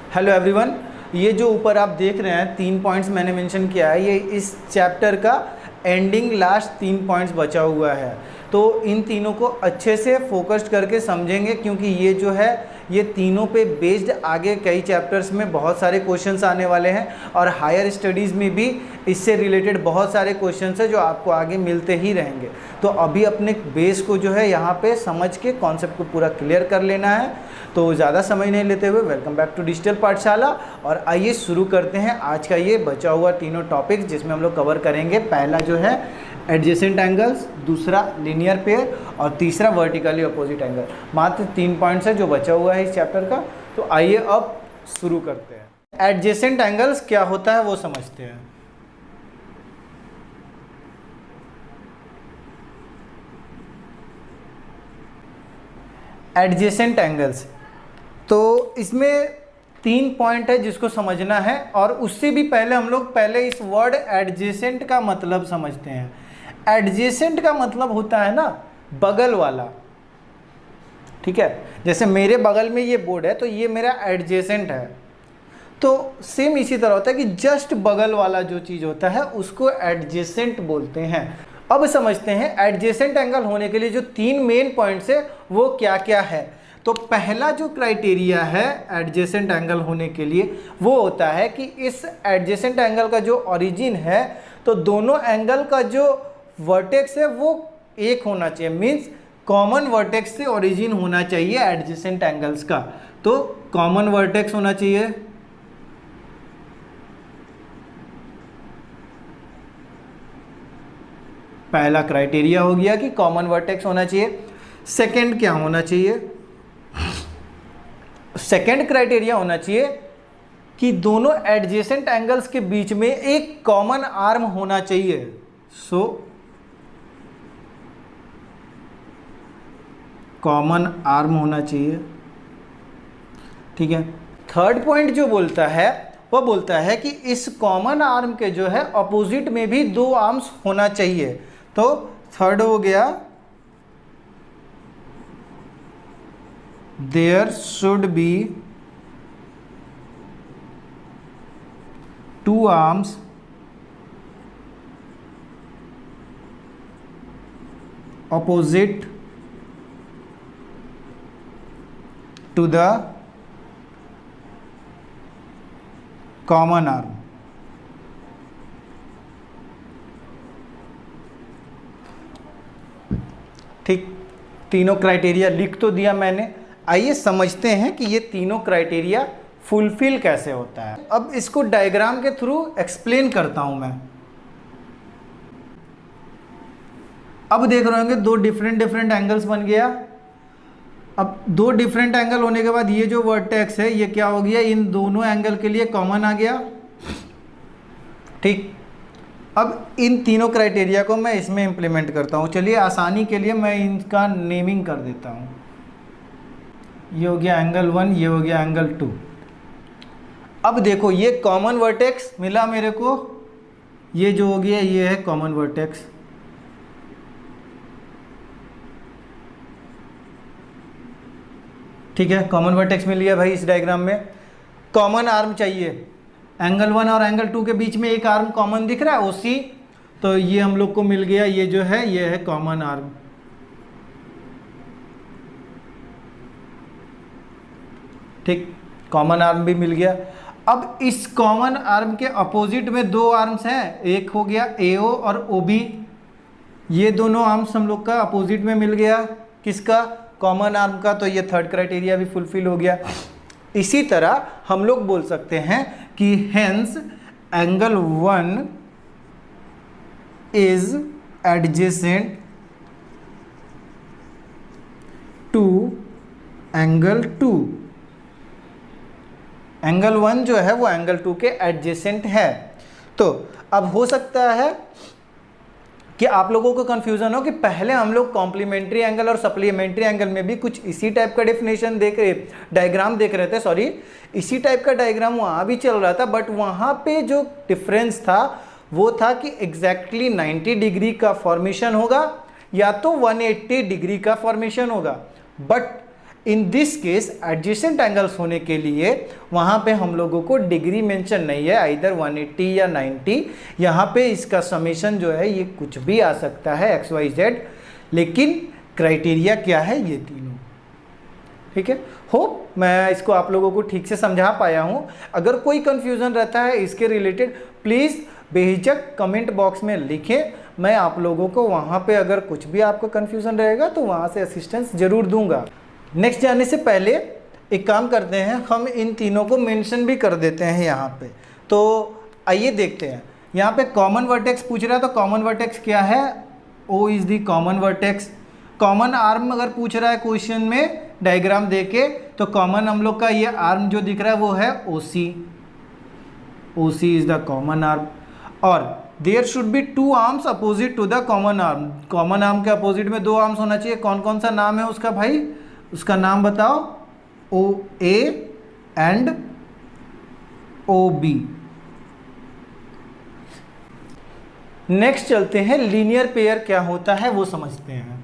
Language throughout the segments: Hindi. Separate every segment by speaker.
Speaker 1: हेलो एवरीवन, ये जो ऊपर आप देख रहे हैं 3 पॉइंट्स मैंने मेंशन किया है, ये इस चैप्टर का एंडिंग लास्ट 3 पॉइंट्स बचा हुआ है। तो इन तीनों को अच्छे से फोकस्ड करके समझेंगे, क्योंकि ये जो है ये तीनों पे बेस्ड आगे कई चैप्टर्स में बहुत सारे क्वेश्चंस आने वाले हैं और हायर स्टडीज़ में भी इससे रिलेटेड बहुत सारे क्वेश्चंस हैं जो आपको आगे मिलते ही रहेंगे। तो अभी अपने बेस को जो है यहाँ पे समझ के कॉन्सेप्ट को पूरा क्लियर कर लेना है। तो ज़्यादा समय नहीं लेते हुए वेलकम बैक टू डिजिटल पाठशाला, और आइए शुरू करते हैं आज का ये बचा हुआ तीनों टॉपिक्स, जिसमें हम लोग कवर करेंगे। पहला जो है एडजेसेंट एंगल्स, दूसरा लीनियर पेयर और तीसरा वर्टिकली अपोजिट एंगल। मात्र 3 पॉइंट्स है जो बचा हुआ है इस चैप्टर का। तो आइए अब शुरू करते हैं। एडजेसेंट एंगल्स क्या होता है वो समझते हैं। एडजेसेंट एंगल्स, तो इसमें 3 पॉइंट है जिसको समझना है, और उससे भी पहले हम लोग इस वर्ड एडजेसेंट का मतलब समझते हैं। एडजेसेंट का मतलब होता है ना बगल वाला, ठीक है। जैसे मेरे बगल में ये बोर्ड है तो ये मेरा एडजेसेंट है। तो सेम इसी तरह होता है कि जस्ट बगल वाला जो चीज़ होता है उसको एडजेसेंट बोलते हैं। अब समझते हैं एडजेसेंट एंगल होने के लिए जो 3 मेन पॉइंट्स है वो क्या क्या है। तो पहला जो क्राइटेरिया है एडजेसेंट एंगल होने के लिए वो होता है कि इस एडजेसेंट एंगल का जो ओरिजिन है, तो दोनों एंगल का जो वर्टेक्स है वो एक होना चाहिए। मीन्स कॉमन वर्टेक्स से ओरिजिन होना चाहिए एडजेसेंट एंगल्स का। तो कॉमन वर्टेक्स होना चाहिए, पहला क्राइटेरिया हो गया कि कॉमन वर्टेक्स होना चाहिए। सेकंड क्या होना चाहिए? सेकंड क्राइटेरिया होना चाहिए कि दोनों एडजेसेंट एंगल्स के बीच में एक कॉमन आर्म होना चाहिए। सो कॉमन आर्म होना चाहिए, ठीक है। थर्ड पॉइंट जो बोलता है वो बोलता है कि इस कॉमन आर्म के जो है अपोजिट में भी 2 आर्म्स होना चाहिए। तो थर्ड हो गया there should be 2 arms opposite to the common arm। ठीक, तीनों क्राइटेरिया लिख तो दिया मैंने। आइए समझते हैं कि ये तीनों क्राइटेरिया फुलफिल कैसे होता है। अब इसको डायग्राम के थ्रू एक्सप्लेन करता हूं मैं। अब देख रहे होंगे 2 डिफरेंट एंगल्स बन गया। अब 2 डिफरेंट एंगल होने के बाद ये जो वर्टेक्स है ये क्या हो गया, इन दोनों एंगल के लिए कॉमन आ गया, ठीक। अब इन तीनों क्राइटेरिया को मैं इसमें इंप्लीमेंट करता हूँ। चलिए आसानी के लिए मैं इनका नेमिंग कर देता हूँ। ये हो गया एंगल 1, ये हो गया एंगल 2। अब देखो ये कॉमन वर्टेक्स मिला मेरे को, ये जो हो गया ये है कॉमन वर्टेक्स, ठीक है। कॉमन वर्टेक्स मिल गया भाई। इस डायग्राम में कॉमन आर्म चाहिए, एंगल 1 और एंगल 2 के बीच में एक आर्म कॉमन दिख रहा है ओसी, तो ये हम लोग को मिल गया। ये जो है ये है कॉमन आर्म, ठीक। कॉमन आर्म भी मिल गया। अब इस कॉमन आर्म के अपोजिट में 2 आर्म्स हैं, एक हो गया AO और OB। ये दोनों आर्म्स हम लोग का अपोजिट में मिल गया, किसका? कॉमन आर्म का। तो ये थर्ड क्राइटेरिया भी फुलफिल हो गया। इसी तरह हम लोग बोल सकते हैं कि hence angle 1 is adjacent to angle 2। Angle 1 जो है वो एंगल 2 के एडजेसेंट है। तो अब हो सकता है कि आप लोगों को कंफ्यूजन हो कि पहले हम लोग कॉम्प्लीमेंट्री एंगल और सप्लीमेंट्री एंगल में भी कुछ इसी टाइप का डेफिनेशन डायग्राम देख रहे थे। सॉरी, इसी टाइप का डायग्राम वहाँ भी चल रहा था, बट वहाँ पे जो डिफरेंस था वो था कि एग्जैक्टली 90 डिग्री का फॉर्मेशन होगा या तो 180 डिग्री का फॉर्मेशन होगा। But in this case adjacent angles होने के लिए वहाँ पे हम लोगों को डिग्री मेंशन नहीं है, आइदर 180 या 90। यहाँ पे इसका समेशन जो है ये कुछ भी आ सकता है XYZ, लेकिन क्राइटेरिया क्या है, ये तीनों। ठीक है, होप मैं इसको आप लोगों को ठीक से समझा पाया हूँ। अगर कोई कंफ्यूजन रहता है इसके रिलेटेड प्लीज़ बेहिचक कमेंट बॉक्स में लिखें, मैं आप लोगों को वहाँ पे अगर कुछ भी आपको कंफ्यूजन रहेगा तो वहाँ से असिस्टेंस ज़रूर दूंगा। नेक्स्ट जाने से पहले एक काम करते हैं, हम इन तीनों को मेंशन भी कर देते हैं यहाँ पे। तो आइए देखते हैं, यहाँ पे कॉमन वर्टेक्स पूछ रहा है, तो कॉमन वर्टेक्स क्या है, O is the common vertex. Common arm अगर पूछ रहा है क्वेश्चन में डायग्राम देके, तो कॉमन हम लोग का ये आर्म जो दिख रहा है वो है OC is the common arm. और there should be 2 arms opposite to the common arm. Common arm के अपोजिट में 2 आर्म्स होना चाहिए। कौन कौन सा नाम है उसका भाई, उसका नाम बताओ, OA एंड OB। नेक्स्ट चलते हैं, लीनियर पेयर क्या होता है वो समझते हैं।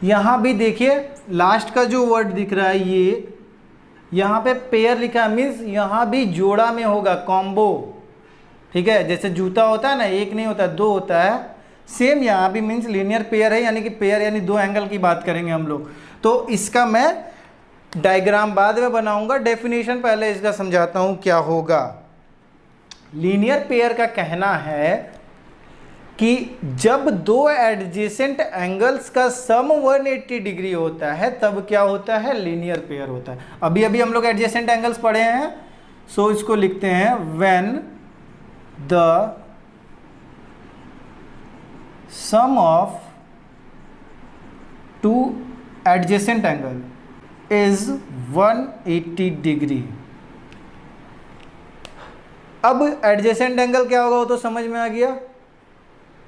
Speaker 1: यहां भी देखिए लास्ट का जो वर्ड दिख रहा है ये, यहां पे पेयर लिखा है, मीन्स यहां भी जोड़ा में होगा, कॉम्बो। ठीक है, जैसे जूता होता है ना, एक नहीं होता 2 होता है, सेम यहाँ भी मीन्स लीनियर पेयर है, यानी कि पेयर यानी 2 एंगल की बात करेंगे हम लोग। तो इसका मैं डायग्राम बाद में बनाऊंगा, डेफिनेशन पहले इसका समझाता हूँ क्या होगा। लीनियर पेयर का कहना है कि जब 2 एडजेसेंट एंगल्स का सम 180 डिग्री होता है तब क्या होता है, लीनियर पेयर होता है। अभी अभी हम लोग एडजेसेंट एंगल्स पढ़े हैं, सो इसको लिखते हैं, when the sum of 2 adjacent angle is 180 degree. अब एडजेसेंट एंगल क्या होगा वो तो समझ में आ गया।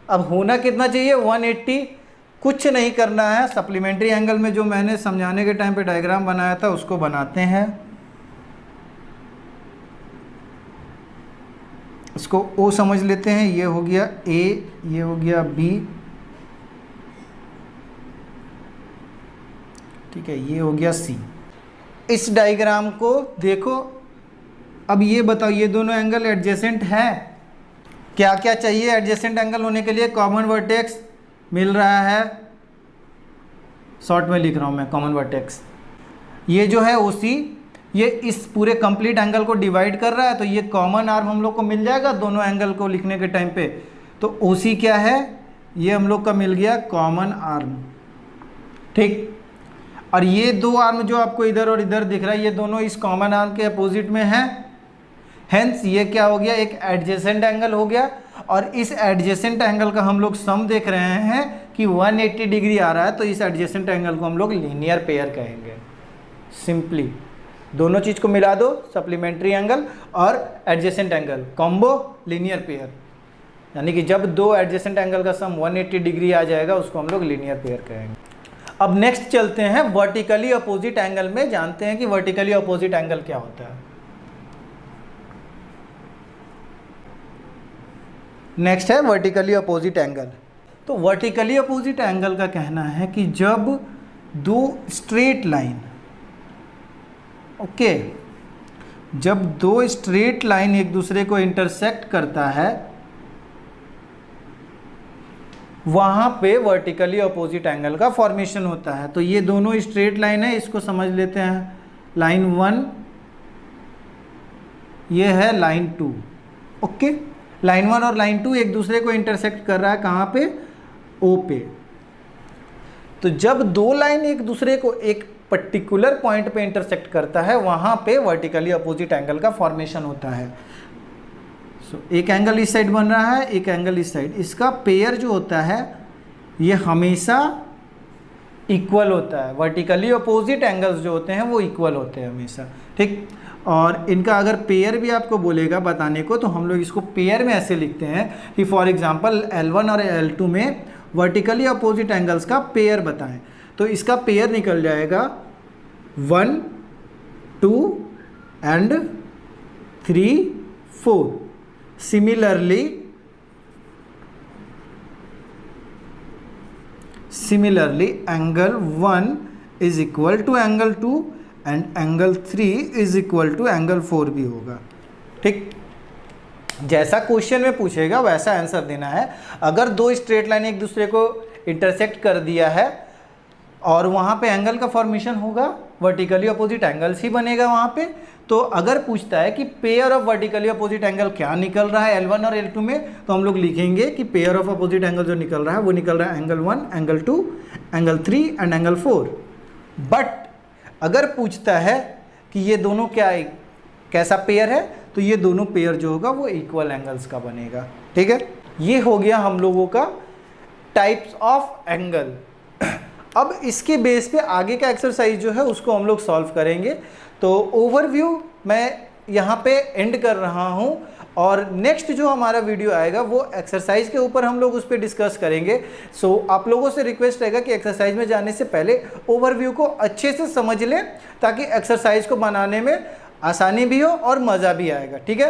Speaker 1: अब होना कितना चाहिए, 180। कुछ नहीं करना है, सप्लीमेंट्री एंगल में जो मैंने समझाने के टाइम पे डायग्राम बनाया था उसको बनाते हैं। इसको O समझ लेते हैं, ये हो गया A, ये हो गया B, ठीक है, ये हो गया C। इस डायग्राम को देखो, अब ये बताओ ये दोनों एंगल एडजेसेंट हैं। क्या क्या चाहिए एडजेसेंट एंगल होने के लिए, कॉमन वर्टेक्स मिल रहा है, शॉर्ट में लिख रहा हूँ मैं कॉमन वर्टेक्स। ये जो है OC, ये इस पूरे कंप्लीट एंगल को डिवाइड कर रहा है, तो ये कॉमन आर्म हम लोग को मिल जाएगा दोनों एंगल को लिखने के टाइम पे। तो OC क्या है, ये हम लोग का मिल गया कॉमन आर्म। ठीक, और ये 2 आर्म जो आपको इधर और इधर दिख रहा है, ये दोनों इस कॉमन आर्म के अपोजिट में है, हेंस ये क्या हो गया, एक एडजेसेंट एंगल हो गया। और इस एडजेसेंट एंगल का हम लोग सम देख रहे हैं कि 180 डिग्री आ रहा है, तो इस एडजेसेंट एंगल को हम लोग लीनियर पेयर कहेंगे। सिंपली दोनों चीज़ को मिला दो, सप्लीमेंट्री एंगल और adjacent angle, combo linear pair, यानी कि जब 2 एडजेसेंट एंगल का सम 180 डिग्री आ जाएगा उसको हम लोग लीनियर पेयर कहेंगे। अब नेक्स्ट चलते हैं वर्टिकली अपोजिट एंगल में, जानते हैं कि वर्टिकली अपोजिट एंगल क्या होता है। नेक्स्ट है वर्टिकली अपोजिट एंगल। तो वर्टिकली अपोजिट एंगल का कहना है कि जब 2 स्ट्रेट लाइन, ओके, जब 2 स्ट्रेट लाइन एक दूसरे को इंटरसेक्ट करता है वहाँ पे वर्टिकली अपोजिट एंगल का फॉर्मेशन होता है। तो ये दोनों स्ट्रेट लाइन है, इसको समझ लेते हैं, लाइन 1, ये है लाइन 2, ओके। लाइन 1 और लाइन 2 एक दूसरे को इंटरसेक्ट कर रहा है, कहाँ पे, O पे। तो जब 2 लाइन एक दूसरे को एक पर्टिकुलर पॉइंट पे इंटरसेक्ट करता है वहाँ पे वर्टिकली अपोजिट एंगल का फॉर्मेशन होता है। एक एंगल इस साइड बन रहा है, एक एंगल इस साइड, इसका पेयर जो होता है ये हमेशा इक्वल होता है। वर्टिकली अपोजिट एंगल्स जो होते हैं वो इक्वल होते हैं हमेशा, ठीक। और इनका अगर पेयर भी आपको बोलेगा बताने को तो हम लोग इसको पेयर में ऐसे लिखते हैं कि फॉर एग्जांपल L1 और L2 में वर्टिकली अपोजिट एंगल्स का पेयर बताएं, तो इसका पेयर निकल जाएगा 1, 2 and 3, 4। Similarly similarly angle 1 is equal to angle 2 and angle 3 is equal to angle 4 भी होगा। ठीक, जैसा क्वेश्चन में पूछेगा वैसा आंसर देना है। अगर दो स्ट्रेट लाइन एक दूसरे को इंटरसेक्ट कर दिया है और वहाँ पे एंगल का फॉर्मेशन होगा, वर्टिकली अपोजिट एंगल्स ही बनेगा वहाँ पे। तो अगर पूछता है कि pair of vertically opposite angle क्या निकल रहा है L1 और L2 में, तो हम लोग लिखेंगे कि पेयर ऑफ अपोजिट एंगल जो निकल रहा है वो निकल रहा है angle 1, angle 2, angle 3 and angle 4। But अगर पूछता है कि ये दोनों कैसा पेयर है, तो ये दोनों पेयर जो होगा वो इक्वल एंगल्स का बनेगा। ठीक है, ये हो गया हम लोगों का टाइप्स ऑफ एंगल। अब इसके बेस पे आगे का एक्सरसाइज जो है उसको हम लोग सॉल्व करेंगे। तो ओवरव्यू मैं यहाँ पे एंड कर रहा हूँ और नेक्स्ट जो हमारा वीडियो आएगा वो एक्सरसाइज के ऊपर हम लोग उस पर डिस्कस करेंगे। सो आप लोगों से रिक्वेस्ट रहेगा कि एक्सरसाइज में जाने से पहले ओवरव्यू को अच्छे से समझ लें ताकि एक्सरसाइज को बनाने में आसानी भी हो और मज़ा भी आएगा। ठीक है,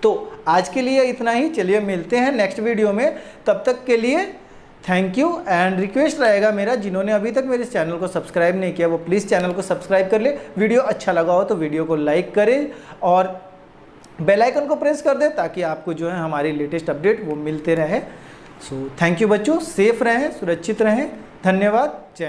Speaker 1: तो आज के लिए इतना ही। चलिए मिलते हैं नेक्स्ट वीडियो में, तब तक के लिए थैंक यू। एंड रिक्वेस्ट रहेगा मेरा, जिन्होंने अभी तक मेरे चैनल को सब्सक्राइब नहीं किया वो प्लीज़ चैनल को सब्सक्राइब कर ले। वीडियो अच्छा लगा हो तो वीडियो को लाइक करें और बेल आइकन को प्रेस कर दें ताकि आपको जो है हमारी लेटेस्ट अपडेट वो मिलते रहे। सो थैंक यू बच्चों, सेफ रहें, सुरक्षित रहें। धन्यवाद। जय